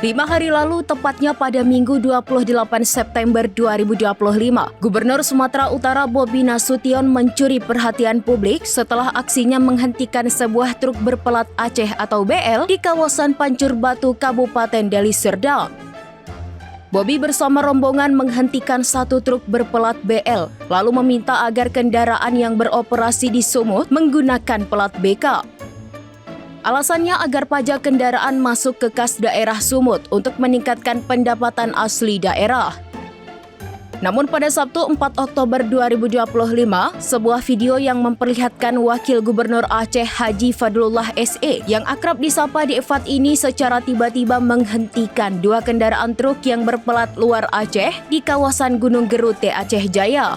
5 hari lalu, tepatnya pada Minggu 28 September 2025, Gubernur Sumatera Utara Bobi Nasution mencuri perhatian publik setelah aksinya menghentikan sebuah truk berplat Aceh atau BL di kawasan Pancur Batu, Kabupaten Deli Serdang. Bobi bersama rombongan menghentikan satu truk berplat BL, lalu meminta agar kendaraan yang beroperasi di Sumut menggunakan plat BK. Alasannya agar pajak kendaraan masuk ke kas daerah Sumut untuk meningkatkan pendapatan asli daerah. Namun pada Sabtu 4 Oktober 2025, sebuah video yang memperlihatkan Wakil Gubernur Aceh Haji Fadlullah SE yang akrab disapa Dekfat ini secara tiba-tiba menghentikan dua kendaraan truk yang berplat luar Aceh di kawasan Gunung Gerute, Aceh Jaya.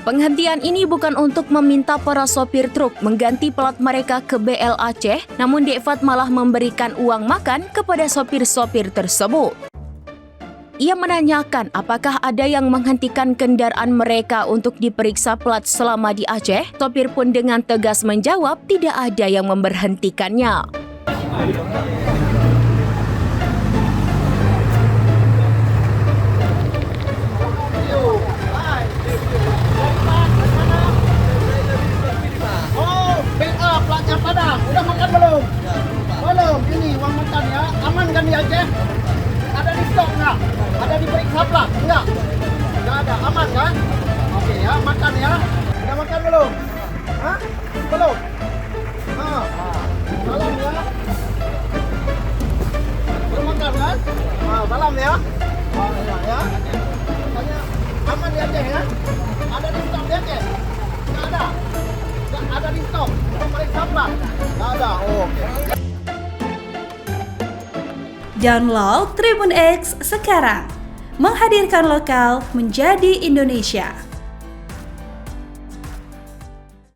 Penghentian ini bukan untuk meminta para sopir truk mengganti plat mereka ke BL Aceh, namun Dekfat malah memberikan uang makan kepada sopir-sopir tersebut. Ia menanyakan apakah ada yang menghentikan kendaraan mereka untuk diperiksa plat selama di Aceh. Sopir pun dengan tegas menjawab tidak ada yang memberhentikannya. Udah makan belum? Belum. Ini uang makan ya. Aman kan di Aceh? Ada di stok nggak? Ada diperiksa plat? Enggak? Enggak ada. Aman kan? Oke ya, makan ya. Udah makan belum? Hah? Belum? Salam ya. Belum makan kan? Salam ya. Ya. Tanya, aman di Aceh ya? Ada di stok di Aceh? Enggak ada. Ada di stok, periksa plat. Ada, oke. Download Tribun X sekarang, menghadirkan lokal menjadi Indonesia.